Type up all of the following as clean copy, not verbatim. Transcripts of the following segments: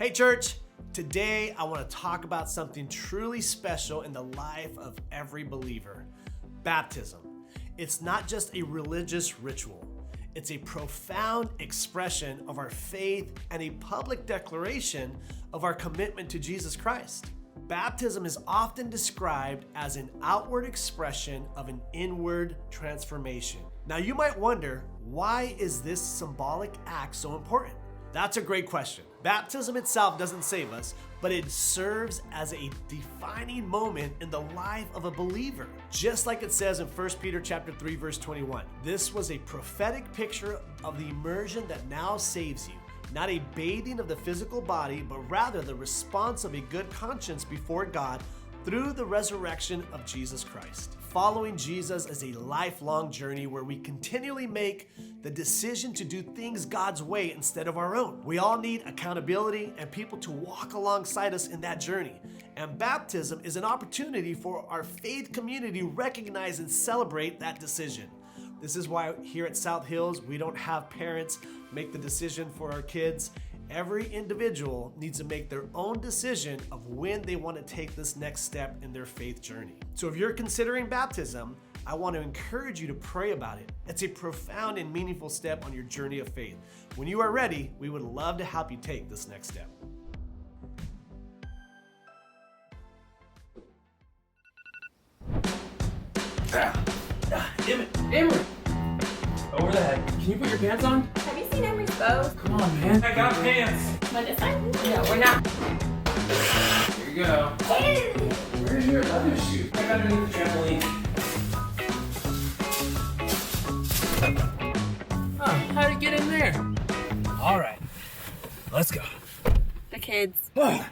Hey church, today I want to talk about something truly special in the life of every believer, baptism. It's not just a religious ritual. It's a profound expression of our faith and a public declaration of our commitment to Jesus Christ. Baptism is often described as an outward expression of an inward transformation. Now you might wonder, why is this symbolic act so important? That's a great question. Baptism itself doesn't save us, but it serves as a defining moment in the life of a believer. Just like it says in 1 Peter chapter 3, verse 21. This was a prophetic picture of the immersion that now saves you. Not a bathing of the physical body, but rather the response of a good conscience before God through the resurrection of Jesus Christ. Following Jesus is a lifelong journey where we continually make the decision to do things God's way instead of our own. We all need accountability and people to walk alongside us in that journey. And baptism is an opportunity for our faith community to recognize and celebrate that decision. This is why here at South Hills, we don't have parents make the decision for our kids. Every individual needs to make their own decision of when they want to take this next step in their faith journey. So if you're considering baptism, I want to encourage you to pray about it. It's a profound and meaningful step on your journey of faith. When you are ready, we would love to help you take this next step. Emery! Over the head. Can you put your pants on? Have you seen Emery's bows? Come on, man. I got pants. But this time? No, we're not. Here you go. Where's your other shoe? I got it underneath the trampoline. Oh, how'd it get in there? All right. Let's go. The kids. Oh.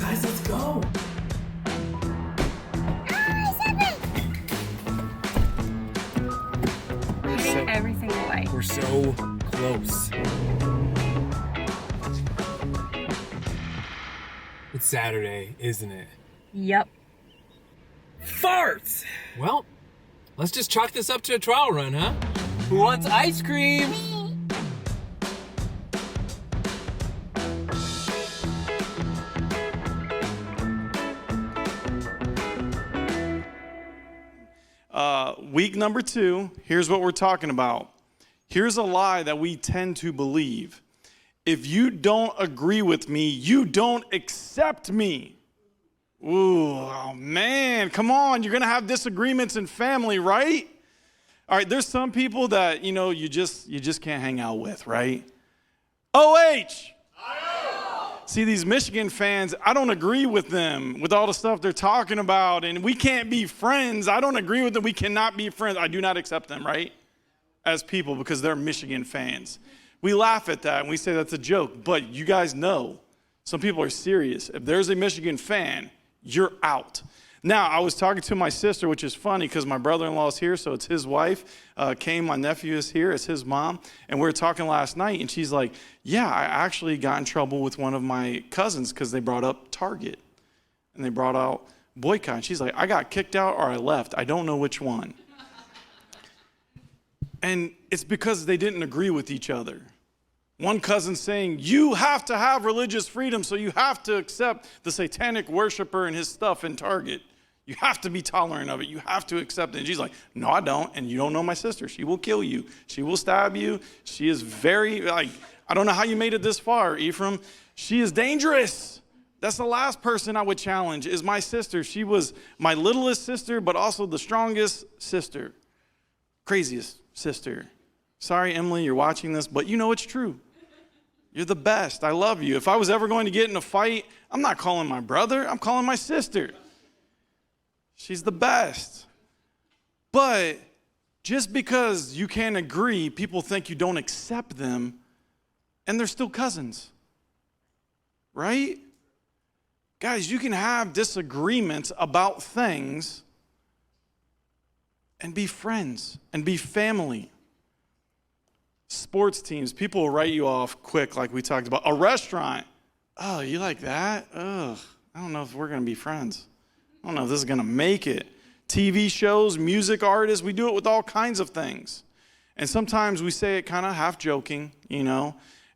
Guys, let's go. Every single way. We're so close. It's Saturday, isn't it? Yep. Farts! Well, let's just chalk this up to a trial run, huh? Who wants ice cream? Week number 2, here's what we're talking about. Here's a lie that we tend to believe. If you don't agree with me, you don't accept me. Ooh, oh man, come on. You're going to have disagreements in family, right? All right, there's some people that, you just can't hang out with, right? OH! See, these Michigan fans, I don't agree with them, with all the stuff they're talking about, and we can't be friends. I don't agree with them. We cannot be friends. I do not accept them, right, as people because they're Michigan fans. We laugh at that, and we say that's a joke, but you guys know some people are serious. If there's a Michigan fan, you're out. Now, I was talking to my sister, which is funny because my brother-in-law is here, so it's his wife. My nephew is here, it's his mom. And we were talking last night, and she's like, yeah, I actually got in trouble with one of my cousins because they brought up Target. And they brought out boycott. And she's like, I got kicked out or I left. I don't know which one. And it's because they didn't agree with each other. One cousin saying, you have to have religious freedom, so you have to accept the satanic worshiper and his stuff in Target. You have to be tolerant of it. You have to accept it. And she's like, no, I don't. And you don't know my sister. She will kill you. She will stab you. She is very, I don't know how you made it this far, Ephraim. She is dangerous. That's the last person I would challenge is my sister. She was my littlest sister, but also the strongest sister. Craziest sister. Sorry, Emily, you're watching this, but you know it's true. You're the best. I love you. If I was ever going to get in a fight, I'm not calling my brother. I'm calling my sister. She's the best. But just because you can't agree, people think you don't accept them, and they're still cousins. Right? Guys, you can have disagreements about things and be friends and be family. Sports teams, people will write you off quick like we talked about. A restaurant, oh, you like that? Ugh, I don't know if we're going to be friends. I don't know if this is going to make it. TV shows, music artists, we do it with all kinds of things. And sometimes we say it kind of half joking,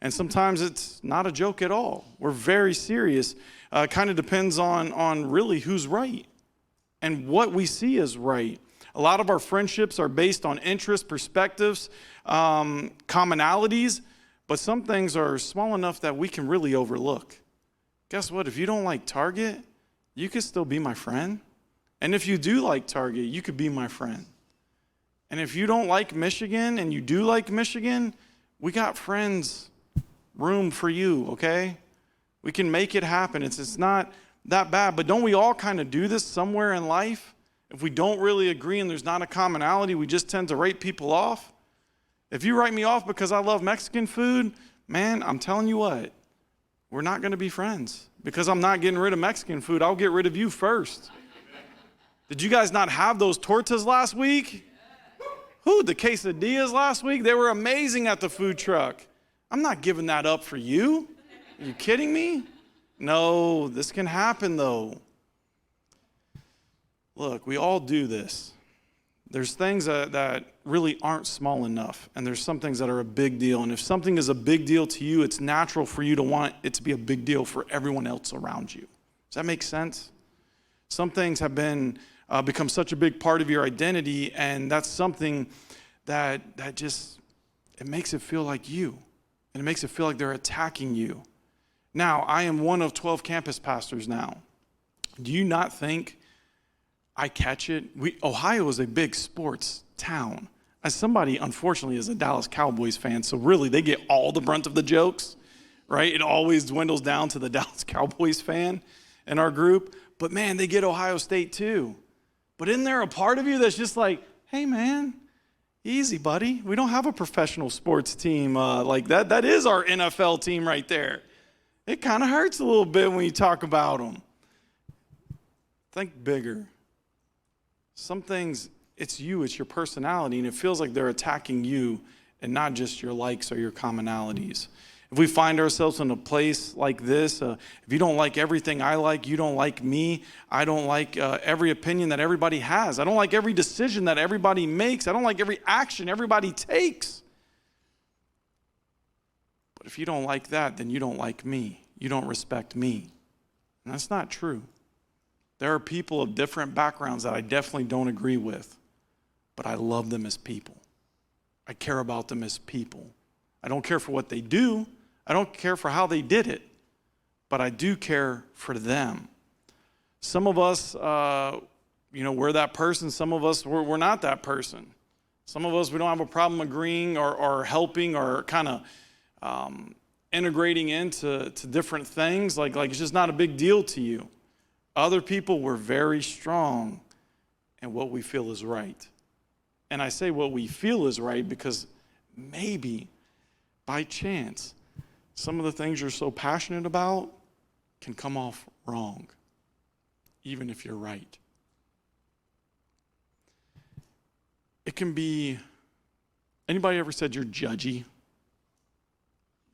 And sometimes it's not a joke at all. We're very serious. Kind of depends on really who's right and what we see as right. A lot of our friendships are based on interests, perspectives, commonalities, but some things are small enough that we can really overlook. Guess what? If you don't like Target, you could still be my friend. And if you do like Target, you could be my friend. And if you don't like Michigan and you do like Michigan, we got friends, room for you, okay? We can make it happen. It's not that bad, but don't we all kind of do this somewhere in life? If we don't really agree and there's not a commonality, we just tend to write people off. If you write me off because I love Mexican food, man, I'm telling you what, we're not going to be friends because I'm not getting rid of Mexican food. I'll get rid of you first. Did you guys not have those tortas last week? The quesadillas last week? They were amazing at the food truck. I'm not giving that up for you. Are you kidding me? No, this can happen though. Look, we all do this. There's things that really aren't small enough, and there's some things that are a big deal. And if something is a big deal to you, it's natural for you to want it to be a big deal for everyone else around you. Does that make sense? Some things have become such a big part of your identity, and that's something that just, it makes it feel like you, and it makes it feel like they're attacking you. Now, I am one of 12 campus pastors now. Do you not think I catch it? Ohio is a big sports town. As somebody, unfortunately, is a Dallas Cowboys fan, so really they get all the brunt of the jokes, right? It always dwindles down to the Dallas Cowboys fan in our group. But man, they get Ohio State too. But isn't there a part of you that's just like, hey man, easy buddy. We don't have a professional sports team like that. That is our NFL team right there. It kind of hurts a little bit when you talk about them. Think bigger. Some things, it's you, it's your personality, and it feels like they're attacking you and not just your likes or your commonalities. If we find ourselves in a place like this, if you don't like everything I like, you don't like me, I don't like every opinion that everybody has, I don't like every decision that everybody makes, I don't like every action everybody takes. But if you don't like that, then you don't like me. You don't respect me. And that's not true. There are people of different backgrounds that I definitely don't agree with, but I love them as people. I care about them as people. I don't care for what they do. I don't care for how they did it, but I do care for them. Some of us, we're that person. Some of us, we're not that person. Some of us, we don't have a problem agreeing or helping or kind of integrating into different things. Like it's just not a big deal to you. Other people were very strong in what we feel is right. And I say what we feel is right because maybe by chance, some of the things you're so passionate about can come off wrong, even if you're right. It can be, anybody ever said you're judgy?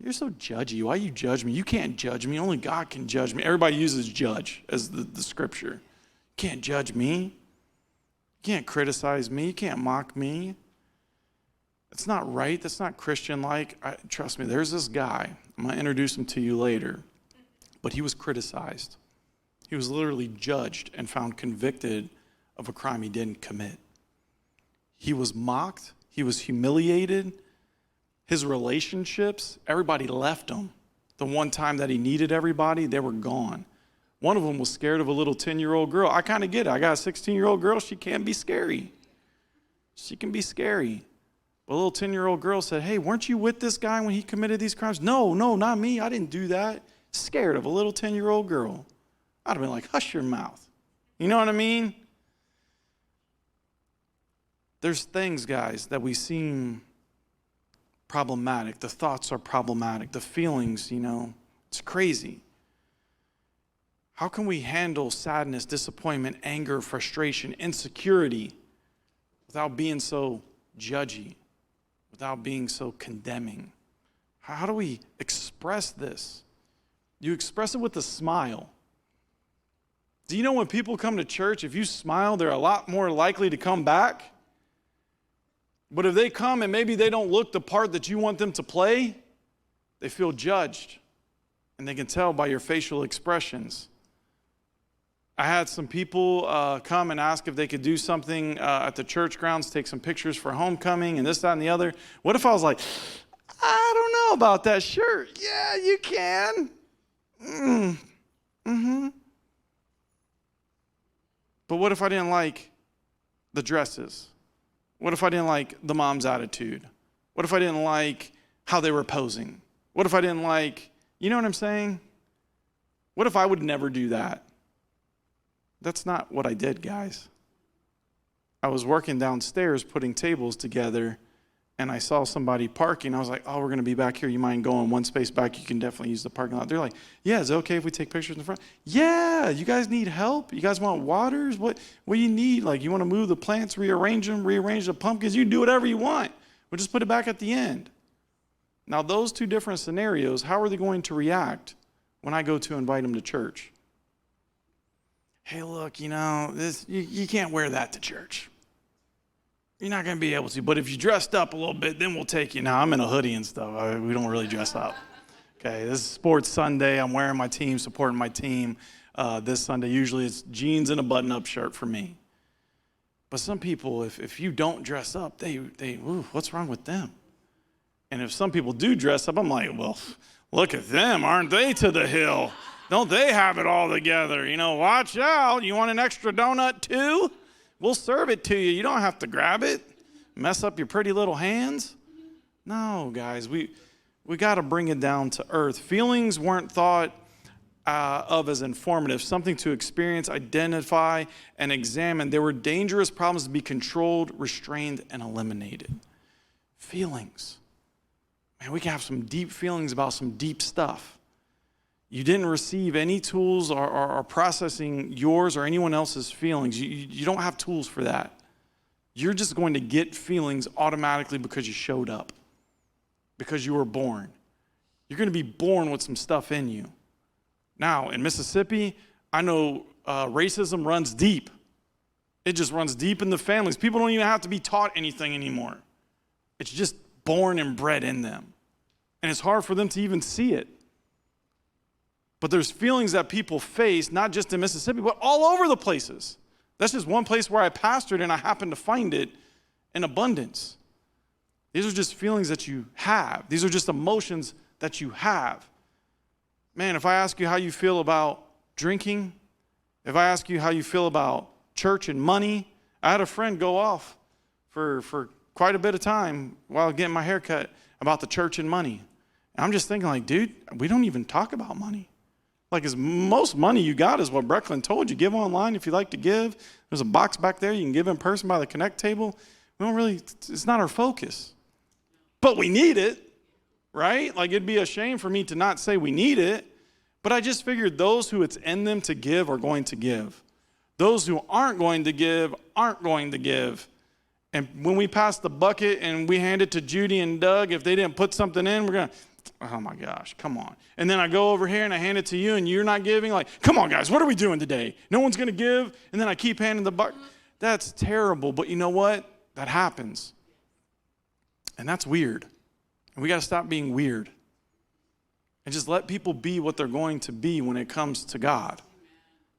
You're so judgy. Why you judge me? You can't judge me. Only God can judge me. Everybody uses judge as the scripture. You can't judge me. You can't criticize me. You can't mock me. It's not right. That's not Christian-like. Trust me, there's this guy. I'm going to introduce him to you later. But he was criticized. He was literally judged and found convicted of a crime he didn't commit. He was mocked. He was humiliated. His relationships, everybody left him. The one time that he needed everybody, they were gone. One of them was scared of a little 10-year-old girl. I kind of get it. I got a 16-year-old girl. She can be scary. She can be scary. But a little 10-year-old girl said, hey, weren't you with this guy when he committed these crimes? No, not me. I didn't do that. Scared of a little 10-year-old girl. I'd have been like, hush your mouth. You know what I mean? There's things, guys, that we seem problematic. The thoughts are problematic. The feelings, it's crazy. How can we handle sadness, disappointment, anger, frustration, insecurity without being so judgy, without being so condemning? How do we express this? You express it with a smile. Do you know when people come to church, if you smile, they're a lot more likely to come back? But if they come and maybe they don't look the part that you want them to play, They feel judged, and they can tell by your facial expressions. I had some people come and ask if they could do something at the church grounds, take some pictures for homecoming and this, that, and the other. What if I was like, I don't know about that. Sure, yeah, you can. But what if I didn't like the dresses? What if I didn't like the mom's attitude? What if I didn't like how they were posing? What if I didn't like, you know what I'm saying? What if I would never do that? That's not what I did, guys. I was working downstairs putting tables together, and I saw somebody parking. I was like, oh, we're going to be back here. You mind going one space back? You can definitely use the parking lot. They're like, yeah, is it okay if we take pictures in the front? Yeah, you guys need help? You guys want waters? What do you need? Like, you want to move the plants, rearrange them, rearrange the pumpkins? You do whatever you want. We'll just put it back at the end. Now, those two different scenarios, how are they going to react when I go to invite them to church? Hey, look, you know, you can't wear that to church. You're not going to be able to. But if you dressed up a little bit, then we'll take you. Now, I'm in a hoodie and stuff. We don't really dress up. Okay, this is Sports Sunday. I'm wearing my team, supporting my team this Sunday. Usually it's jeans and a button-up shirt for me. But some people, if you don't dress up, they ooh, what's wrong with them? And if some people do dress up, I'm like, well, look at them. Aren't they to the hill? Don't they have it all together? You know, watch out. You want an extra donut too? We'll serve it to you. You don't have to grab it. Mess up your pretty little hands. No, guys, we got to bring it down to earth. Feelings weren't thought of as informative, something to experience, identify, and examine. They were dangerous problems to be controlled, restrained, and eliminated. Feelings. Man, we can have some deep feelings about some deep stuff. You didn't receive any tools or processing yours or anyone else's feelings. You don't have tools for that. You're just going to get feelings automatically because you showed up, because you were born. You're going to be born with some stuff in you. Now, in Mississippi, I know racism runs deep. It just runs deep in the families. People don't even have to be taught anything anymore. It's just born and bred in them. And it's hard for them to even see it. But there's feelings that people face, not just in Mississippi, but all over the places. That's just one place where I pastored, and I happened to find it in abundance. These are just feelings that you have. These are just emotions that you have. Man, if I ask you how you feel about drinking, if I ask you how you feel about church and money, I had a friend go off for quite a bit of time while getting my hair cut about the church and money. And I'm just thinking like, dude, we don't even talk about money. Like, as most money you got is what Brecklin told you. Give online if you like to give. There's a box back there. You can give in person by the Connect table. We don't really, it's not our focus. But we need it, right? Like, it'd be a shame for me to not say we need it. But I just figured those who it's in them to give are going to give. Those who aren't going to give aren't going to give. And when we pass the bucket and we hand it to Judy and Doug, if they didn't put something in, we're going to, oh my gosh, come on. And then I go over here and I hand it to you and you're not giving. Like, come on, guys, what are we doing today? No one's going to give. And then I keep handing the bucket. That's terrible. But you know what? That happens. And that's weird. And we got to stop being weird. And just let people be what they're going to be when it comes to God.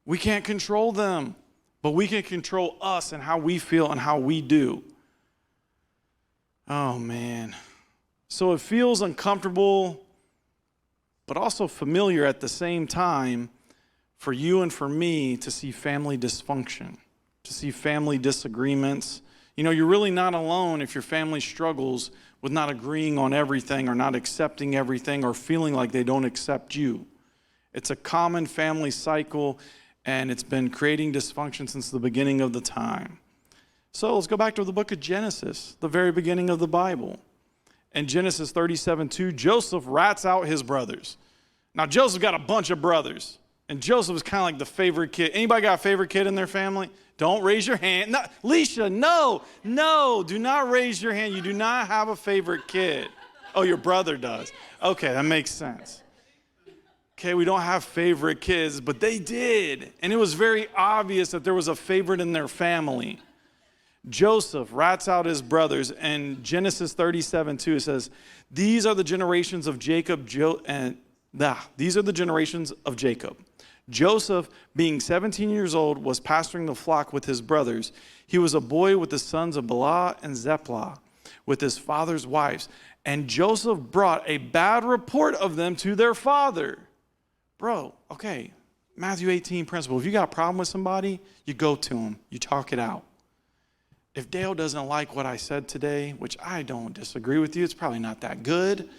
We can't control them, but we can control us and how we feel and how we do. Oh, man. So it feels uncomfortable, but also familiar at the same time for you and for me to see family dysfunction, to see family disagreements. You know, you're really not alone if your family struggles with not agreeing on everything or not accepting everything or feeling like they don't accept you. It's a common family cycle, and it's been creating dysfunction since the beginning of the time. So let's go back to the book of Genesis, the very beginning of the Bible. In Genesis 37:2, Joseph rats out his brothers. Now, Joseph got a bunch of brothers, and Joseph was kind of like the favorite kid. Anybody got a favorite kid in their family? Don't raise your hand. No, Leisha, no, do not raise your hand. You do not have a favorite kid. Oh, your brother does. Okay, that makes sense. Okay, we don't have favorite kids, but they did. And it was very obvious that there was a favorite in their family. Joseph rats out his brothers, and Genesis 37:2 it says, "These are the generations of Jacob, these are the generations of Jacob. Joseph, being 17 years old, was pasturing the flock with his brothers. He was a boy with the sons of Bela and Zeplah, with his father's wives. And Joseph brought a bad report of them to their father." Bro, okay, Matthew 18 principle. If you got a problem with somebody, you go to them. You talk it out. If Dale doesn't like what I said today, which I don't disagree with you, it's probably not that good.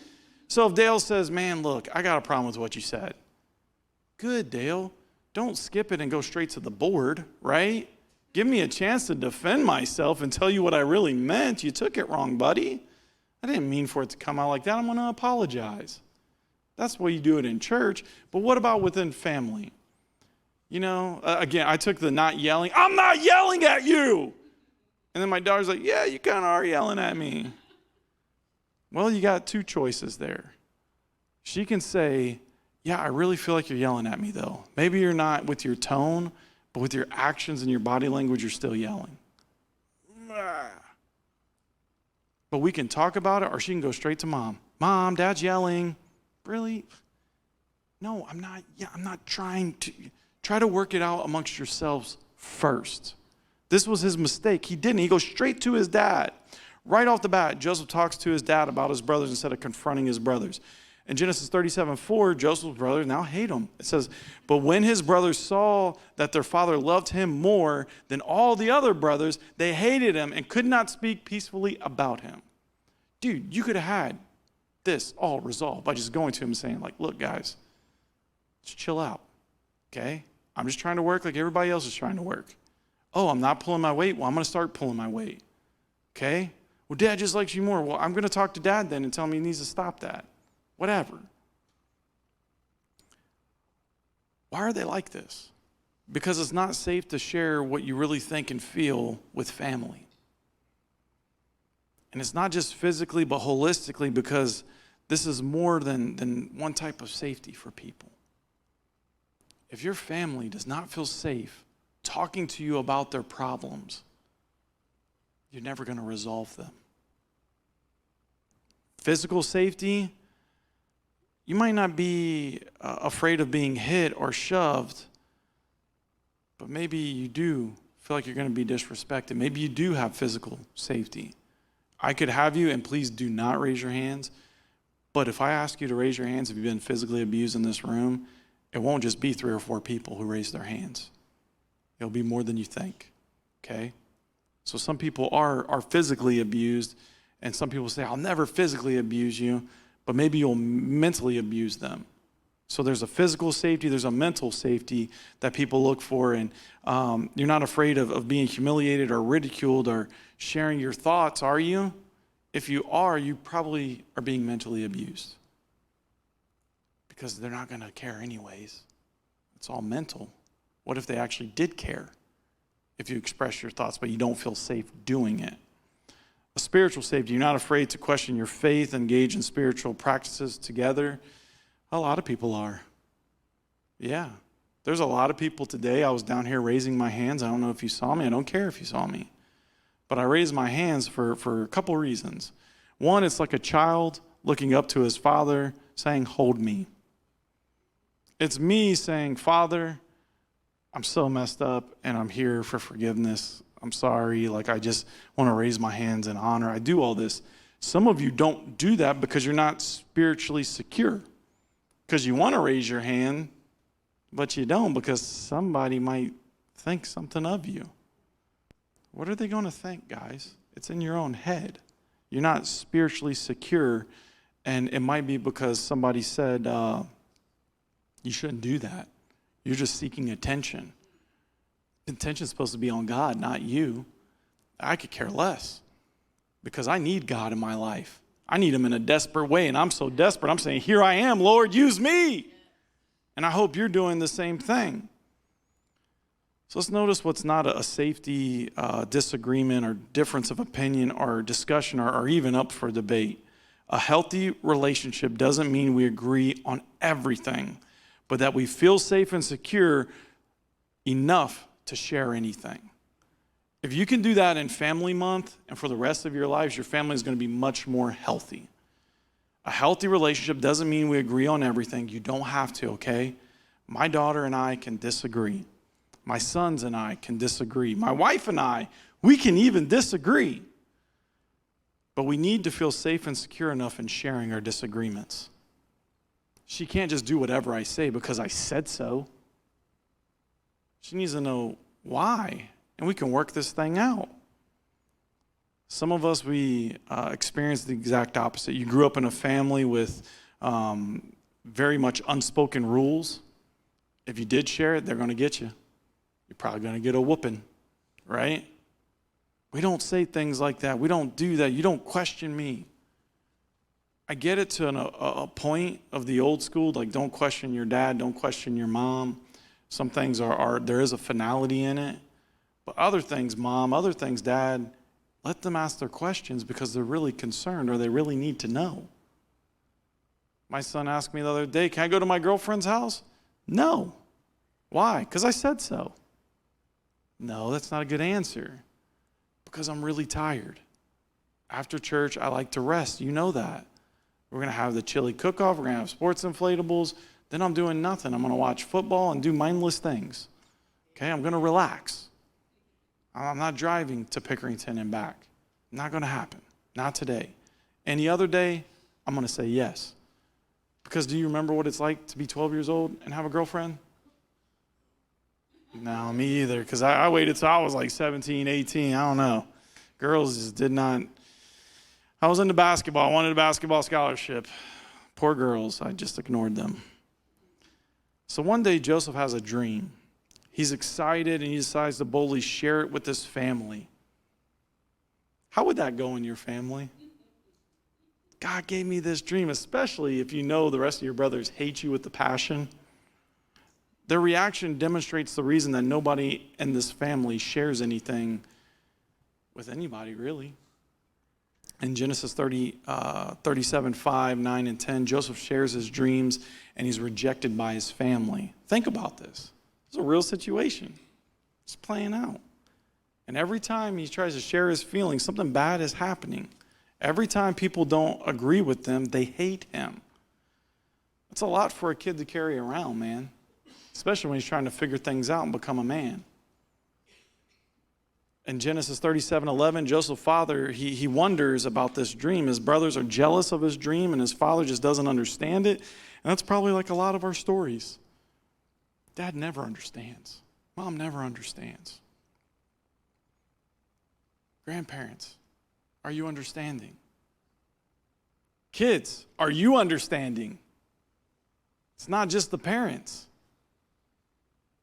So if Dale says, man, look, I got a problem with what you said. Good, Dale. Don't skip it and go straight to the board, right? Give me a chance to defend myself and tell you what I really meant. You took it wrong, buddy. I didn't mean for it to come out like that. I'm going to apologize. That's the way you do it in church. But what about within family? You know, again, I took the not yelling. I'm not yelling at you. And then my daughter's like, yeah, you kind of are yelling at me. Well, you got two choices there. She can say, yeah, I really feel like you're yelling at me, though. Maybe you're not with your tone, but with your actions and your body language, you're still yelling. But we can talk about it, or she can go straight to mom. Mom, Dad's yelling. Really? No, I'm not. Yeah, I'm not trying to. Try to work it out amongst yourselves first. This was his mistake. He didn't. He goes straight to his dad. Right off the bat, Joseph talks to his dad about his brothers instead of confronting his brothers. In Genesis 37:4, Joseph's brothers now hate him. It says, but when his brothers saw that their father loved him more than all the other brothers, they hated him and could not speak peacefully about him. Dude, you could have had this all resolved by just going to him and saying, like, look, guys, just chill out, okay? I'm just trying to work like everybody else is trying to work. Oh, I'm not pulling my weight? Well, I'm going to start pulling my weight, okay? Well, Dad just likes you more. Well, I'm going to talk to Dad then and tell him he needs to stop that. Whatever. Why are they like this? Because it's not safe to share what you really think and feel with family. And it's not just physically, but holistically, because this is more than one type of safety for people. If your family does not feel safe talking to you about their problems, you're never going to resolve them. Physical safety, you might not be afraid of being hit or shoved, but maybe you do feel like you're going to be disrespected. Maybe you do have physical safety. I could have you, and please do not raise your hands, but if I ask you to raise your hands if you've been physically abused in this room, it won't just be 3 or 4 people who raise their hands. It'll be more than you think, okay? So some people are physically abused, and some people say, I'll never physically abuse you, but maybe you'll mentally abuse them. So there's a physical safety, there's a mental safety that people look for, and you're not afraid of being humiliated or ridiculed or sharing your thoughts, are you? If you are, you probably are being mentally abused because they're not going to care anyways. It's all mental. What if they actually did care? If you express your thoughts, but you don't feel safe doing it. A spiritual safety, you're not afraid to question your faith, engage in spiritual practices together. A lot of people are. Yeah. There's a lot of people today. I was down here raising my hands. I don't know if you saw me. I don't care if you saw me. But I raised my hands for a couple reasons. One, it's like a child looking up to his father saying, hold me. It's me saying, Father, I'm so messed up and I'm here for forgiveness. I'm sorry. Like, I just want to raise my hands in honor. I do all this. Some of you don't do that because you're not spiritually secure. Because you want to raise your hand, but you don't because somebody might think something of you. What are they going to think, guys? It's in your own head. You're not spiritually secure, and it might be because somebody said, you shouldn't do that. You're just seeking attention. Attention is supposed to be on God, not you. I could care less because I need God in my life. I need him in a desperate way, and I'm so desperate. I'm saying, here I am, Lord, use me. And I hope you're doing the same thing. So let's notice what's not a safety disagreement or difference of opinion or discussion or even up for debate. A healthy relationship doesn't mean we agree on everything, but that we feel safe and secure enough to share anything. If you can do that in Family Month and for the rest of your lives, your family is going to be much more healthy. A healthy relationship doesn't mean we agree on everything. You don't have to, okay? My daughter and I can disagree. My sons and I can disagree. My wife and I, we can even disagree. But we need to feel safe and secure enough in sharing our disagreements. She can't just do whatever I say because I said so. She needs to know why, and we can work this thing out. Some of us, we experience the exact opposite. You grew up in a family with very much unspoken rules. If you did share it, they're going to get you. You're probably going to get a whooping, right? We don't say things like that. We don't do that. You don't question me. I get it to a point of the old school, like don't question your dad, don't question your mom. Some things there is a finality in it. But other things, mom, other things, dad, let them ask their questions because they're really concerned or they really need to know. My son asked me the other day, can I go to my girlfriend's house? No. Why? Because I said so. No, that's not a good answer. Because I'm really tired. After church, I like to rest. You know that. We're going to have the chili cook-off. We're going to have sports inflatables. Then I'm doing nothing. I'm going to watch football and do mindless things. Okay, I'm going to relax. I'm not driving to Pickerington and back. Not going to happen. Not today. Any other day, I'm going to say yes. Because do you remember what it's like to be 12 years old and have a girlfriend? No, me either. Because I waited till I was like 17, 18. I don't know. Girls just did not. I was into basketball. I wanted a basketball scholarship. Poor girls. I just ignored them. So one day, Joseph has a dream. He's excited, and he decides to boldly share it with his family. How would that go in your family? God gave me this dream, especially if you know the rest of your brothers hate you with the passion. Their reaction demonstrates the reason that nobody in this family shares anything with anybody, really. In Genesis 37, 5, 9, and 10, Joseph shares his dreams, and he's rejected by his family. Think about this. It's a real situation. It's playing out. And every time he tries to share his feelings, something bad is happening. Every time people don't agree with them, they hate him. That's a lot for a kid to carry around, man. Especially when he's trying to figure things out and become a man. In Genesis 37:11, Joseph's father, he wonders about this dream. His brothers are jealous of his dream, and his father just doesn't understand it. And that's probably like a lot of our stories. Dad never understands. Mom never understands. Grandparents, are you understanding? Kids, are you understanding? It's not just the parents.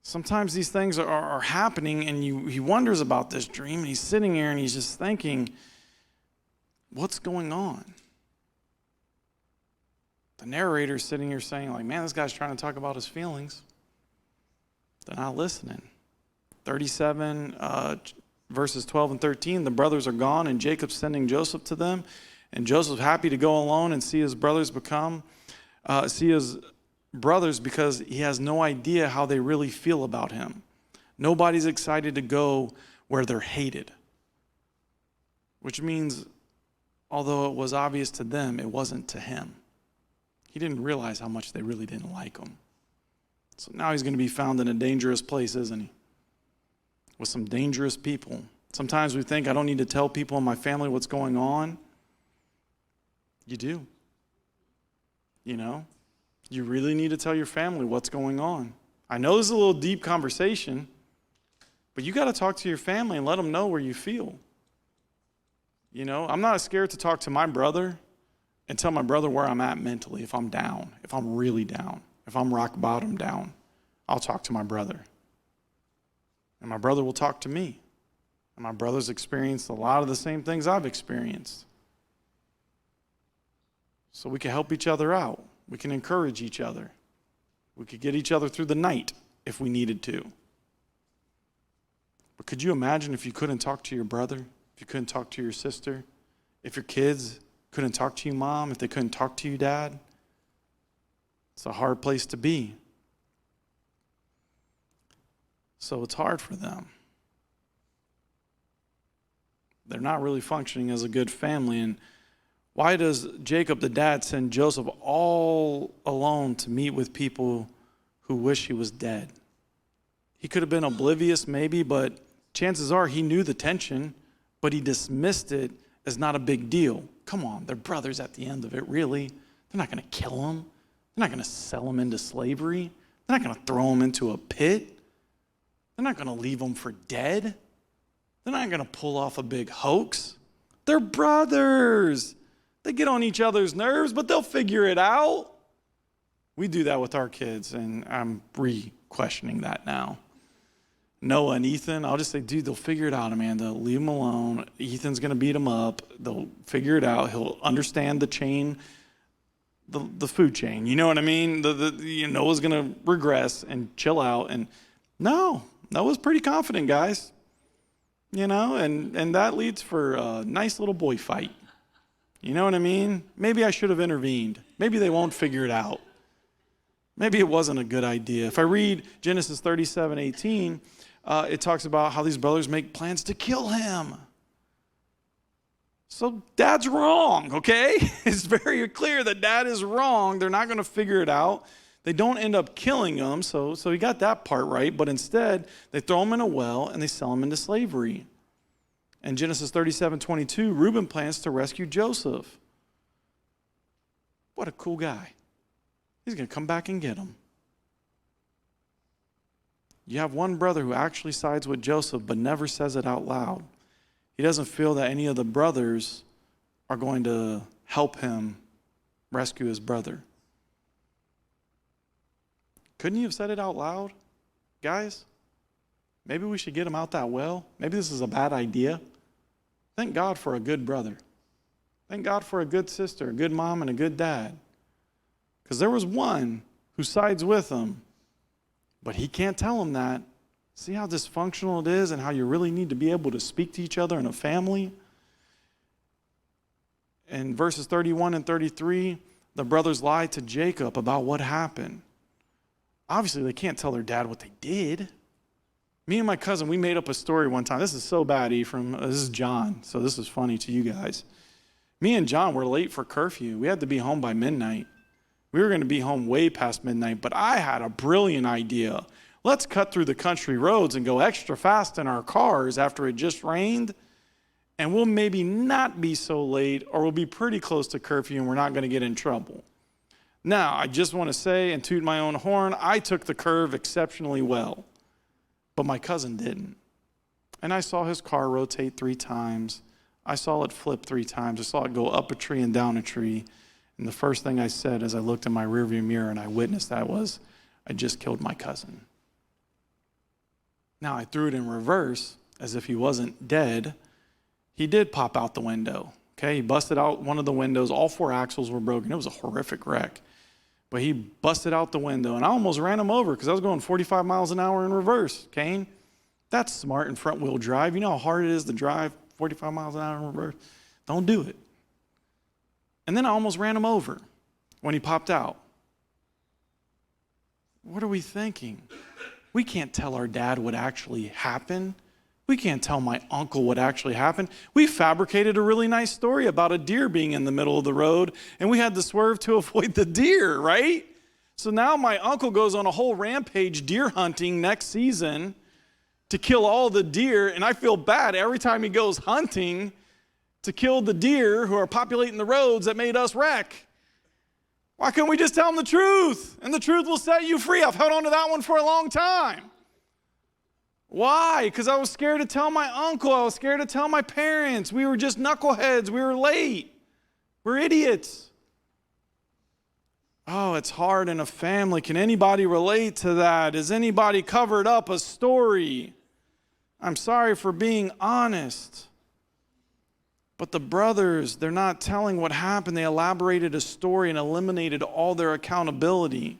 Sometimes these things are happening, and he wonders about this dream, and he's sitting here and he's just thinking, what's going on? The narrator's sitting here saying, like, man, this guy's trying to talk about his feelings. They're not listening. 37, verses 12 and 13, the brothers are gone, and Jacob's sending Joseph to them, and Joseph's happy to go alone and see his brothers because he has no idea how they really feel about him. Nobody's excited to go where they're hated. Which means, although it was obvious to them, it wasn't to him. He didn't realize how much they really didn't like him. So now he's going to be found in a dangerous place, isn't he? With some dangerous people. Sometimes we think, I don't need to tell people in my family what's going on. You do. You know? You really need to tell your family what's going on. I know this is a little deep conversation, but you got to talk to your family and let them know where you feel. You know, I'm not scared to talk to my brother and tell my brother where I'm at mentally. If I'm down, if I'm really down, if I'm rock bottom down, I'll talk to my brother. And my brother will talk to me. And my brother's experienced a lot of the same things I've experienced. So we can help each other out. We can encourage each other. We could get each other through the night if we needed to. But could you imagine if you couldn't talk to your brother, if you couldn't talk to your sister, if your kids couldn't talk to you, mom, if they couldn't talk to you, dad? It's a hard place to be. So it's hard for them. they're not really functioning as a good family. And why does Jacob, the dad, send Joseph all alone to meet with people who wish he was dead? He could have been oblivious maybe, but chances are he knew the tension, but he dismissed it as not a big deal. Come on, they're brothers at the end of it, really. They're not going to kill him. They're not going to sell him into slavery. They're not going to throw him into a pit. They're not going to leave him for dead. They're not going to pull off a big hoax. They're brothers. They get on each other's nerves, but they'll figure it out. We do that with our kids, and I'm re-questioning that now. Noah and Ethan, I'll just say, dude, they'll figure it out, Amanda. Leave them alone. Ethan's going to beat them up. They'll figure it out. He'll understand the chain, the food chain. You know what I mean? Noah's going to regress and chill out. And no, Noah's pretty confident, guys. And that leads for a nice little boy fight. You know what I mean? Maybe I should have intervened. Maybe they won't figure it out. Maybe it wasn't a good idea. If I read Genesis 37:18, it talks about how these brothers make plans to kill him. So dad's wrong, okay? It's very clear that dad is wrong. They're not going to figure it out. They don't end up killing him, so he got that part right. But instead, they throw him in a well and they sell him into slavery. In Genesis 37:22, Reuben plans to rescue Joseph. What a cool guy. He's going to come back and get him. You have one brother who actually sides with Joseph but never says it out loud. He doesn't feel that any of the brothers are going to help him rescue his brother. Couldn't you have said it out loud? Guys, maybe we should get him out that well. Maybe this is a bad idea. Thank God for a good brother. Thank God for a good sister, a good mom, and a good dad. Because there was one who sides with him, but he can't tell him that. See how dysfunctional it is and how you really need to be able to speak to each other in a family? In verses 31 and 33, the brothers lied to Jacob about what happened. Obviously, they can't tell their dad what they did. Me and my cousin, we made up a story one time. This is so bad, Ephraim. This is John, so this is funny to you guys. Me and John were late for curfew. We had to be home by midnight. We were going to be home way past midnight, but I had a brilliant idea. Let's cut through the country roads and go extra fast in our cars after it just rained, and we'll maybe not be so late, or we'll be pretty close to curfew and we're not going to get in trouble. Now, I just want to say and toot my own horn, I took the curve exceptionally well, but my cousin didn't. And I saw his car rotate 3 times. I saw it flip 3 times. I saw it go up a tree and down a tree. And the first thing I said as I looked in my rearview mirror and I witnessed that was, I just killed my cousin. Now I threw it in reverse as if he wasn't dead. He did pop out the window. Okay, he busted out one of the windows. All 4 axles were broken. It was a horrific wreck. But he busted out the window and I almost ran him over because I was going 45 miles an hour in reverse, Kane. That's smart in front wheel drive. You know how hard it is to drive 45 miles an hour in reverse? Don't do it. And then I almost ran him over when he popped out. What are we thinking? We can't tell our dad what actually happened. We can't tell my uncle what actually happened. We fabricated a really nice story about a deer being in the middle of the road, and we had to swerve to avoid the deer, right? So now my uncle goes on a whole rampage deer hunting next season to kill all the deer, and I feel bad every time he goes hunting to kill the deer who are populating the roads that made us wreck. Why couldn't we just tell him the truth? And the truth will set you free. I've held on to that one for a long time. Why? Because I was scared to tell my uncle. I was scared to tell my parents. We were just knuckleheads. We were late. We're idiots. Oh, it's hard in a family. Can anybody relate to that? Has anybody covered up a story? I'm sorry for being honest. But the brothers, they're not telling what happened. They elaborated a story and eliminated all their accountability.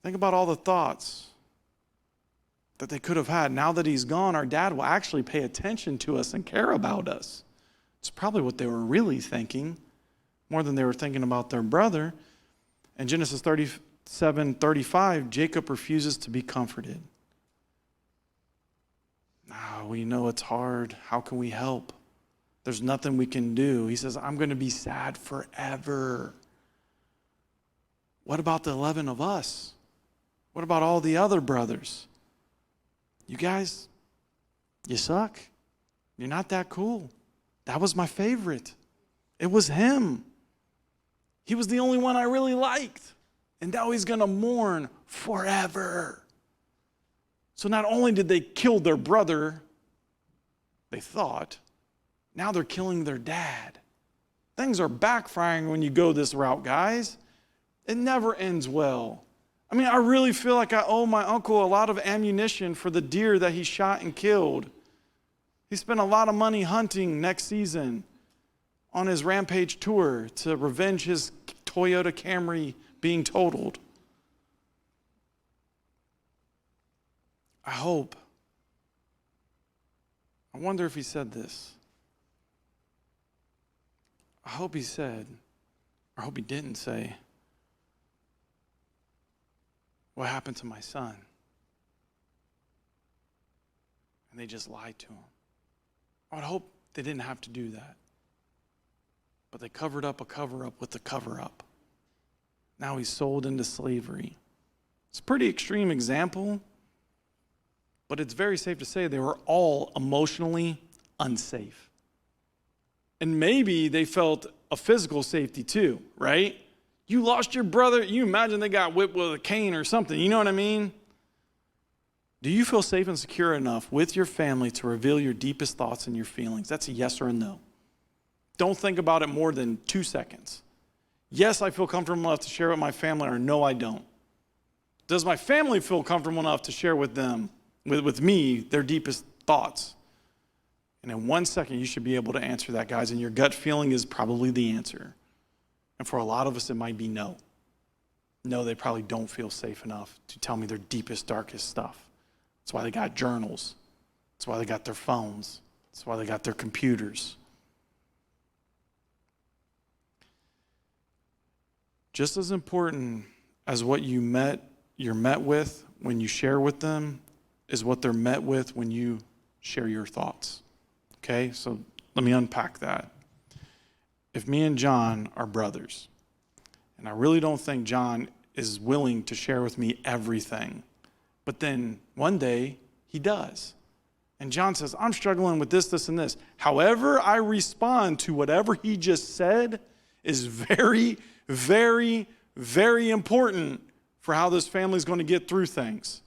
Think about all the thoughts that they could have had. Now that he's gone, our dad will actually pay attention to us and care about us. It's probably what they were really thinking, more than they were thinking about their brother. In Genesis 37:35, Jacob refuses to be comforted. Oh, oh, we know it's hard. How can we help? There's nothing we can do. He says, I'm going to be sad forever. What about the 11 of us? What about all the other brothers? You guys, you suck. You're not that cool. That was my favorite. It was him. He was the only one I really liked. And now he's going to mourn forever. So not only did they kill their brother, they thought, now they're killing their dad. Things are backfiring when you go this route, guys. It never ends well. I mean, I really feel like I owe my uncle a lot of ammunition for the deer that he shot and killed. He spent a lot of money hunting next season on his Rampage tour to revenge his Toyota Camry being totaled. I wonder if he said this. I hope he said, or I hope he didn't say, what happened to my son? And they just lied to him. I would hope they didn't have to do that. But they covered up a cover-up with the cover-up. Now he's sold into slavery. It's a pretty extreme example, but it's very safe to say they were all emotionally unsafe. And maybe they felt a physical safety too, right? You lost your brother, you imagine they got whipped with a cane or something, you know what I mean? Do you feel safe and secure enough with your family to reveal your deepest thoughts and your feelings? That's a yes or a no. Don't think about it more than 2 seconds. Yes, I feel comfortable enough to share with my family, or no, I don't. Does my family feel comfortable enough to share with them, with me, their deepest thoughts? And in 1 second, you should be able to answer that, guys, and your gut feeling is probably the answer. And for a lot of us, it might be no. No, they probably don't feel safe enough to tell me their deepest, darkest stuff. That's why they got journals. That's why they got their phones. That's why they got their computers. Just as important as what you're met with when you share with them is what they're met with when you share your thoughts. Okay, so let me unpack that. If me and John are brothers, and I really don't think John is willing to share with me everything, but then one day he does. And John says, I'm struggling with this, this, and this. However I respond to whatever he just said is very, very, very important for how this family is going to get through things.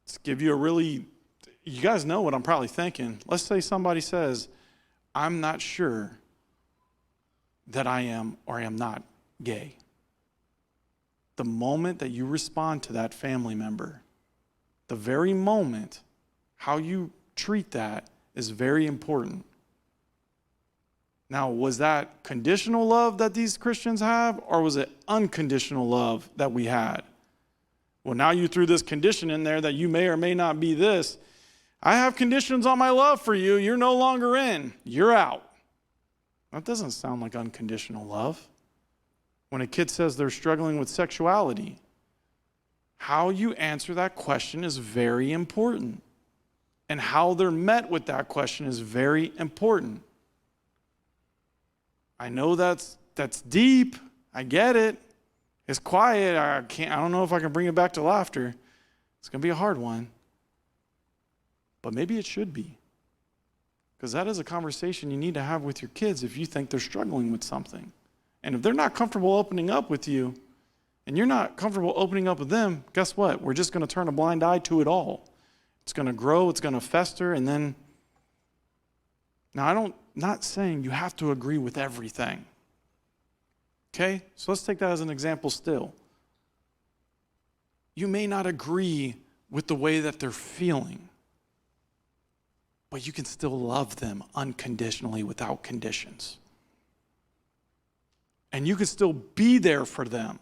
Let's give you a really, you guys know what I'm probably thinking. Let's say somebody says, I'm not sure that I am or I am not gay. The moment that you respond to that family member, the very moment, how you treat that is very important. Now, was that conditional love that these Christians have, or was it unconditional love that we had? Well, now you threw this condition in there that you may or may not be this. I have conditions on my love for you. You're no longer in. You're out. That doesn't sound like unconditional love. When a kid says they're struggling with sexuality, how you answer that question is very important. And how they're met with that question is very important. I know that's deep. I get it. It's quiet. I don't know if I can bring it back to laughter. It's going to be a hard one. But maybe it should be. Because that is a conversation you need to have with your kids if you think they're struggling with something. And if they're not comfortable opening up with you, and you're not comfortable opening up with them, guess what? We're just going to turn a blind eye to it all. It's going to grow, it's going to fester, and then... Now, not saying you have to agree with everything. Okay? So let's take that as an example still. You may not agree with the way that they're feeling, but you can still love them unconditionally without conditions. And you can still be there for them.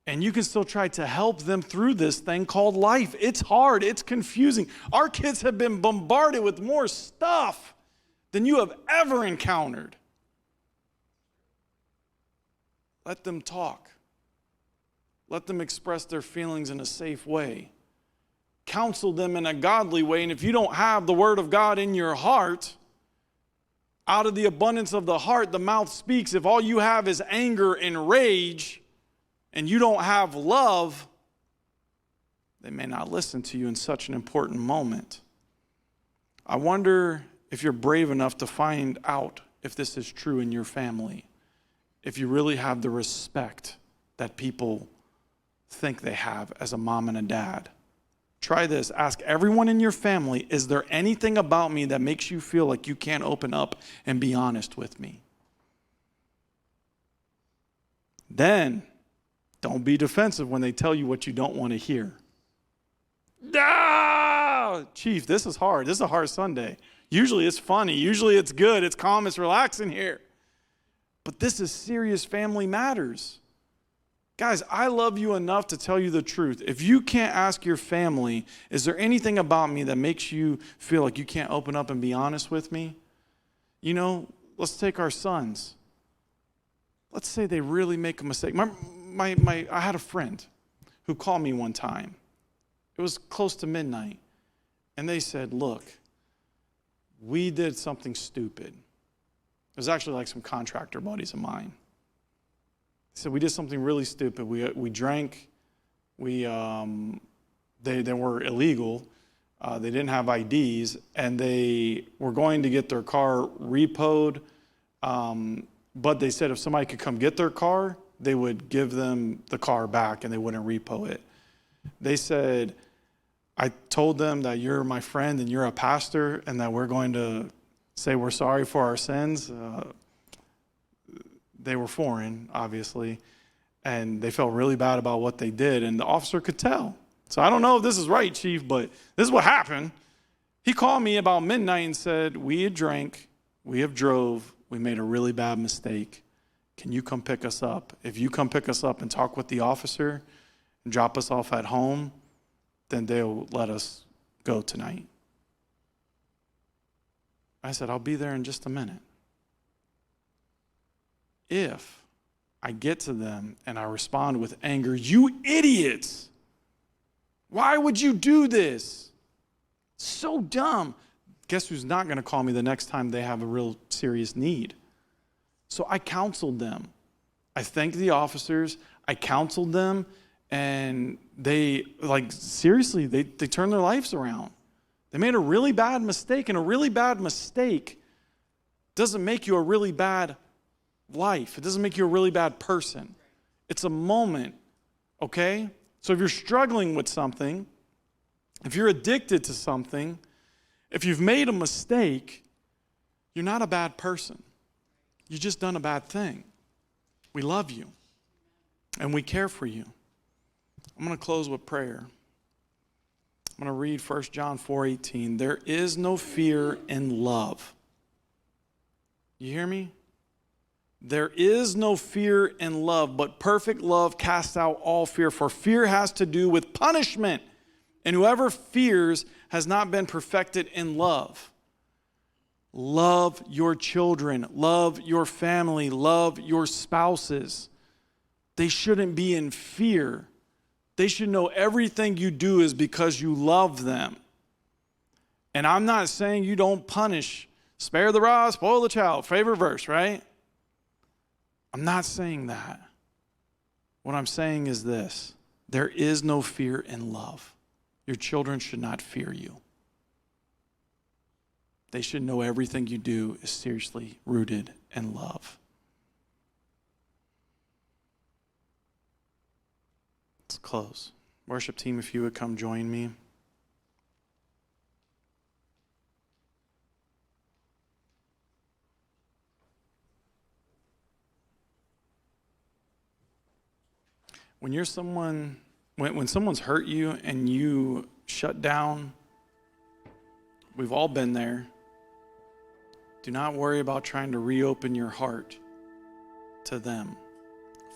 And you can still try to help them through this thing called life. It's hard. It's confusing. Our kids have been bombarded with more stuff than you have ever encountered. Let them talk. Let them express their feelings in a safe way. counsel them in a godly way. And if you don't have the word of God in your heart, out of the abundance of the heart, the mouth speaks. If all you have is anger and rage, and you don't have love, they may not listen to you in such an important moment. I wonder if you're brave enough to find out if this is true in your family, if you really have the respect that people think they have as a mom and a dad. Try this. Ask everyone in your family, is there anything about me that makes you feel like you can't open up and be honest with me? Then, don't be defensive when they tell you what you don't want to hear. Ah! Chief, this is hard. This is a hard Sunday. Usually it's funny. Usually it's good. It's calm. It's relaxing here. But this is serious family matters. Guys, I love you enough to tell you the truth. If you can't ask your family, is there anything about me that makes you feel like you can't open up and be honest with me? You know, let's take our sons. Let's say they really make a mistake. I had a friend who called me one time. It was close to midnight. And they said, look, we did something stupid. It was actually like some contractor buddies of mine. They said, we did something really stupid. We drank. They were illegal. They didn't have IDs. And they were going to get their car repoed. But they said if somebody could come get their car, they would give them the car back and they wouldn't repo it. They said, I told them that you're my friend and you're a pastor and that we're going to say we're sorry for our sins. They were foreign, obviously, and they felt really bad about what they did, and the officer could tell. So I don't know if this is right, Chief, but this is what happened. He called me about midnight and said, we had drank, we have drove, we made a really bad mistake. Can you come pick us up? If you come pick us up and talk with the officer and drop us off at home, then they'll let us go tonight. I said, I'll be there in just a minute. If I get to them and I respond with anger, you idiots, why would you do this? So dumb. Guess who's not going to call me the next time they have a real serious need? So I counseled them. I thanked the officers. I counseled them. And they, seriously, they turned their lives around. They made a really bad mistake, and a really bad mistake doesn't make you a really bad life. It doesn't make you a really bad person. It's a moment, okay? So if you're struggling with something, if you're addicted to something, if you've made a mistake, you're not a bad person. You just done a bad thing. We love you, and we care for you. I'm going to close with prayer. I'm going to read 1 John 4:18. There is no fear in love. You hear me? There is no fear in love, but perfect love casts out all fear, for fear has to do with punishment, and whoever fears has not been perfected in love. Love your children, love your family, love your spouses. They shouldn't be in fear. They should know everything you do is because you love them. And I'm not saying you don't punish. Spare the rod, spoil the child. Favorite verse, right? I'm not saying that. What I'm saying is this. There is no fear in love. Your children should not fear you. They should know everything you do is seriously rooted in love. Let's close. Worship team, if you would come join me. When someone's hurt you and you shut down, we've all been there. Do not worry about trying to reopen your heart to them.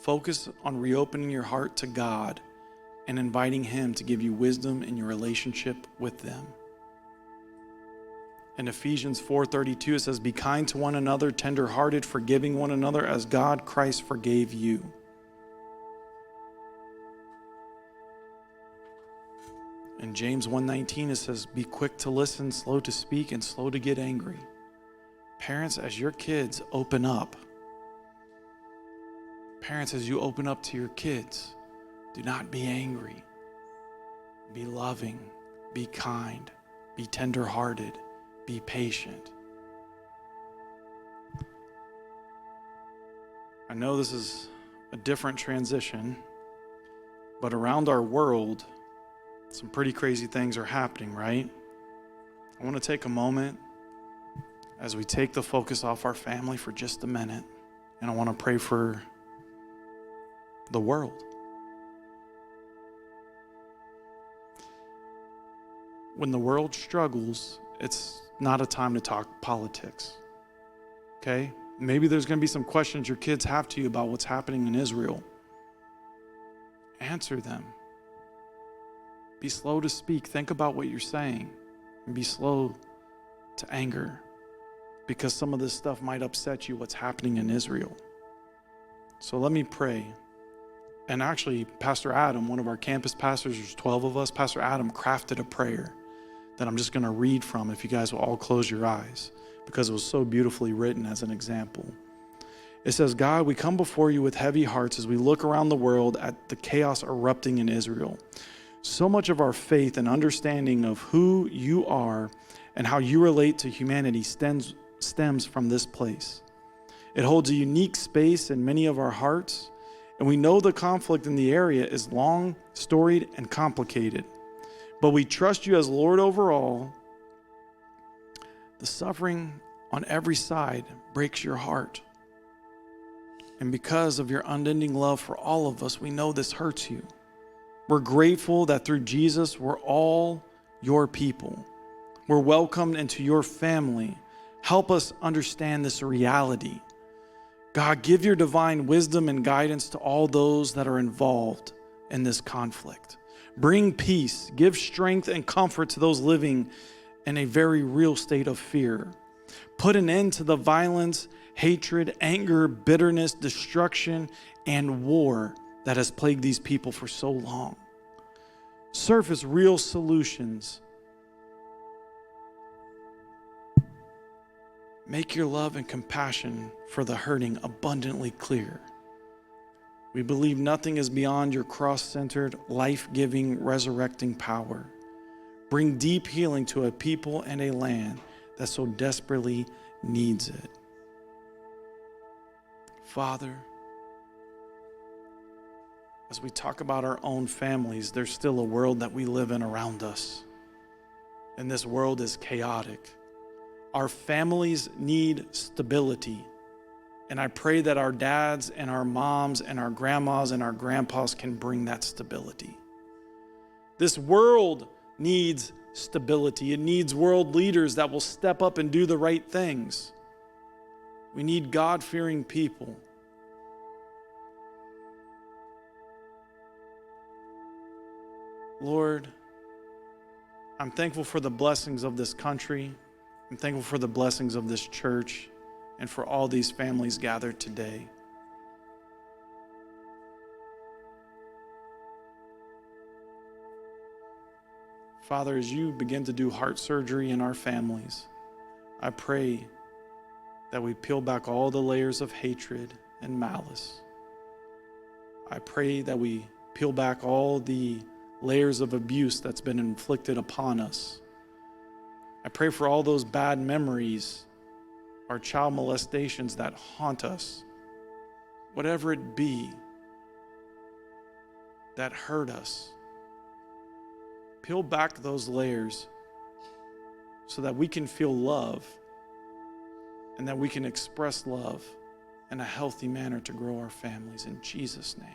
Focus on reopening your heart to God and inviting Him to give you wisdom in your relationship with them. In Ephesians 4:32, it says, be kind to one another, tender-hearted, forgiving one another as God, Christ, forgave you. In James 1:19, it says, be quick to listen, slow to speak, and slow to get angry. Parents, as your kids open up, parents, as you open up to your kids, do not be angry. Be loving, be kind, be tender-hearted, be patient. I know this is a different transition, but around our world, some pretty crazy things are happening, right? I want to take a moment as we take the focus off our family for just a minute, and I want to pray for the world. When the world struggles, it's not a time to talk politics, okay? Maybe there's going to be some questions your kids have to you about what's happening in Israel. Answer them. Be slow to speak. Think about what you're saying. And be slow to anger, because some of this stuff might upset you, what's happening in Israel. So let me pray. And actually, Pastor Adam, one of our campus pastors, there's 12 of us, Pastor Adam crafted a prayer that I'm just going to read from if you guys will all close your eyes, because it was so beautifully written as an example. It says, God, we come before you with heavy hearts as we look around the world at the chaos erupting in Israel. So much of our faith and understanding of who you are and how you relate to humanity stems from this place. It holds a unique space in many of our hearts, and we know the conflict in the area is long, storied, and complicated. But we trust you as Lord over all. The suffering on every side breaks your heart. And because of your unending love for all of us, we know this hurts you. We're grateful that through Jesus, we're all your people. We're welcomed into your family. Help us understand this reality. God, give your divine wisdom and guidance to all those that are involved in this conflict. Bring peace, give strength and comfort to those living in a very real state of fear. Put an end to the violence, hatred, anger, bitterness, destruction, and war that has plagued these people for so long. Surface real solutions. Make your love and compassion for the hurting abundantly clear. We believe nothing is beyond your cross-centered, life-giving, resurrecting power. Bring deep healing to a people and a land that so desperately needs it. Father, as we talk about our own families, there's still a world that we live in around us. And this world is chaotic. Our families need stability. And I pray that our dads and our moms and our grandmas and our grandpas can bring that stability. This world needs stability. It needs world leaders that will step up and do the right things. We need God-fearing people. Lord, I'm thankful for the blessings of this country. I'm thankful for the blessings of this church and for all these families gathered today. Father, as you begin to do heart surgery in our families, I pray that we peel back all the layers of hatred and malice. I pray that we peel back all the layers of abuse that's been inflicted upon us. I pray for all those bad memories, our child molestations that haunt us, whatever it be that hurt us. Peel back those layers so that we can feel love and that we can express love in a healthy manner to grow our families. In Jesus' name,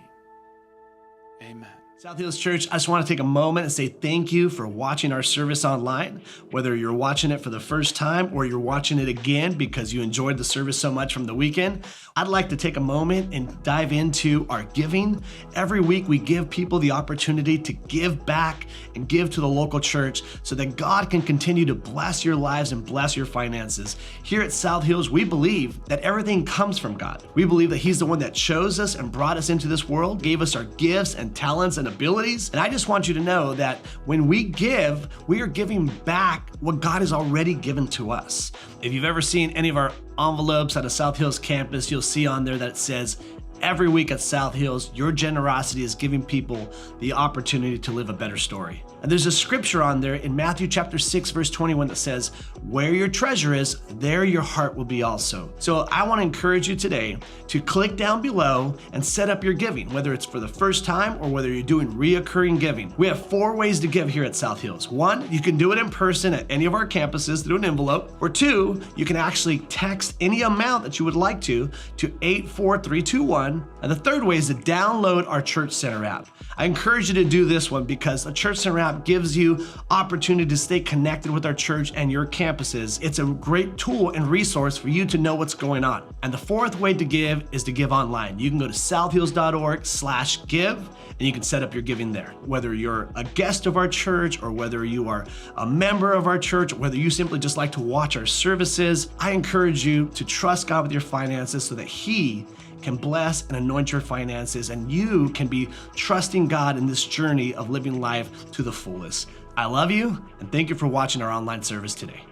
amen. South Hills Church, I just want to take a moment and say thank you for watching our service online. Whether you're watching it for the first time or you're watching it again because you enjoyed the service so much from the weekend, I'd like to take a moment and dive into our giving. Every week we give people the opportunity to give back and give to the local church so that God can continue to bless your lives and bless your finances. Here at South Hills, we believe that everything comes from God. We believe that He's the one that chose us and brought us into this world, gave us our gifts and talents and abilities. And I just want you to know that when we give, we are giving back what God has already given to us. If you've ever seen any of our envelopes at a South Hills campus, you'll see on there that it says, every week at South Hills, your generosity is giving people the opportunity to live a better story. And there's a scripture on there in Matthew chapter 6, verse 21 that says, where your treasure is, there your heart will be also. So I want to encourage you today to click down below and set up your giving, whether it's for the first time or whether you're doing reoccurring giving. We have 4 ways to give here at South Hills. 1, you can do it in person at any of our campuses through an envelope. Or 2, you can actually text any amount that you would like to 84321. And the 3rd way is to download our Church Center app. I encourage you to do this one because the Church Center app gives you opportunity to stay connected with our church and your campuses. It's a great tool and resource for you to know what's going on. And the 4th way to give is to give online. You can go to southhills.org/give and you can set up your giving there. Whether you're a guest of our church or whether you are a member of our church, whether you simply just like to watch our services, I encourage you to trust God with your finances so that He can bless and anoint your finances, and you can be trusting God in this journey of living life to the fullest. I love you, and thank you for watching our online service today.